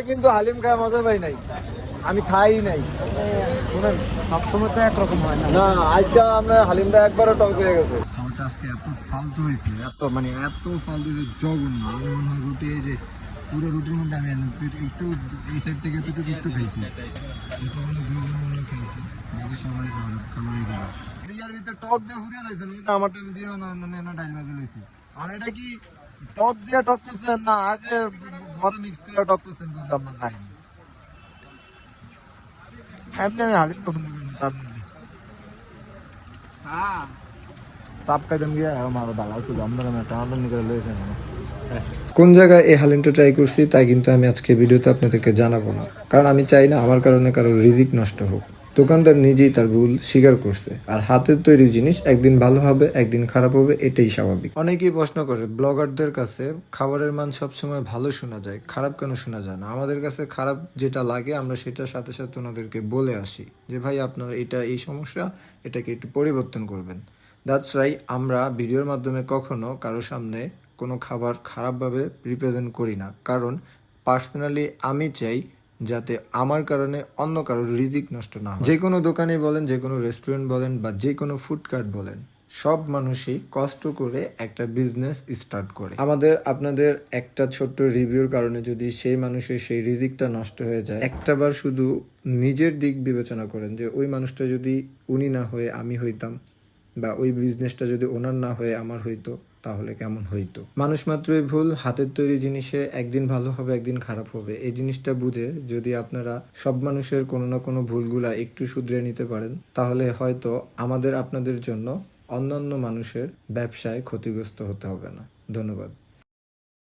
কিন্তু হালিম খায় মজা পাই নাই, আমি খাই নাই। শুনেন, সবসময় তো একরকম হয় না। না আজকে আমরা হালিমটা একবারও টক হয়ে গেছে। খাবারটা আজকে এত ফালতু হয়েছে, এত ফালতু হয়েছে, জঘন্য। আমি মনে হয় রুটি, এই যে পুরো রুটির মধ্যে আমি একটু এই সাইড থেকে একটু খাইছি, খাইছি সবাই খাবারই খাওয়া ইয়ার ভিতরে টক দিয়ে হুড়িয়ে লাইছেন, আমারটা আমি দিয়ে না ডাইল ভাজি লইছি। আর এটা কি টক দিয়ে টক করছেন না আগে ঘরে মিক্স করে টক করছেন বুঝলাম না। নাই এমনি আমি হালিম পছন্দ করি না, তার মধ্যে চাপ খাইতাম গিয়ে আমার ভালো ছিল। আপনারা টানাটানি নিয়ে লইছেন কোন জায়গায় এই হালিমটা ট্রাই করছি তাই কিন্তু আমি আজকে ভিডিওতে আপনাদেরকে জানাবো না, কারণ আমি চাই না আমার কারণে কারোর রিজিক নষ্ট হোক। দোকানদার নিজেই তার ভুল স্বীকার করছে, আর হাতের তৈরি জিনিস একদিন ভালো হবে একদিন খারাপ হবে, এটাই স্বাভাবিক। অনেকেই প্রশ্ন করে ব্লগারদের কাছে খাবারের মান সবসময় ভালো শোনা যায়, খারাপ কেন শোনা যায় না? আমাদের কাছে খারাপ যেটা লাগে আমরা সেটার সাথে সাথে ওনাদেরকে বলে আসি যে ভাই আপনার এটা এই সমস্যা, এটাকে একটু পরিবর্তন করবেন। দ্যাটস ওয়াই আমরা ভিডিওর মাধ্যমে কখনো কারো সামনে কোনো খাবার খারাপভাবে রিপ্রেজেন্ট করি না, কারণ পার্সোনালি আমি চাই যাতে আমার কারণে অন্য কারোর রিজিক নষ্ট না হয়। যে কোনো দোকানে বলেন, যে কোনো রেস্টুরেন্ট বলেন বা যে কোনো ফুডকার্ট বলেন, সব মানুষই কষ্ট করে একটা বিজনেস স্টার্ট করে। আমাদের আপনাদের একটা ছোট্ট রিভিউর কারণে যদি সেই মানুষের সেই রিজিকটা নষ্ট হয়ে যায়, একটাবার শুধু নিজের দিক বিবেচনা করেন যে ওই মানুষটা যদি উনি না হয়ে আমি হইতাম, বা ওই বিজনেসটা যদি ওনার না হয়ে আমার হইতো, তাহলে কেমন হইতো। মানুষ মাত্রই ভুল, হাতের তৈরি জিনিসে একদিন ভালো হবে একদিন খারাপ হবে, এই জিনিসটা বুঝে যদি আপনারা সব মানুষের কোনো না কোনো ভুলগুলা একটু শুধরে নিতে পারেন, তাহলে হয়তো আমাদের আপনাদের জন্য অন্যান্য মানুষের ব্যবসায় ক্ষতিগ্রস্ত হতে হবে না। ধন্যবাদ।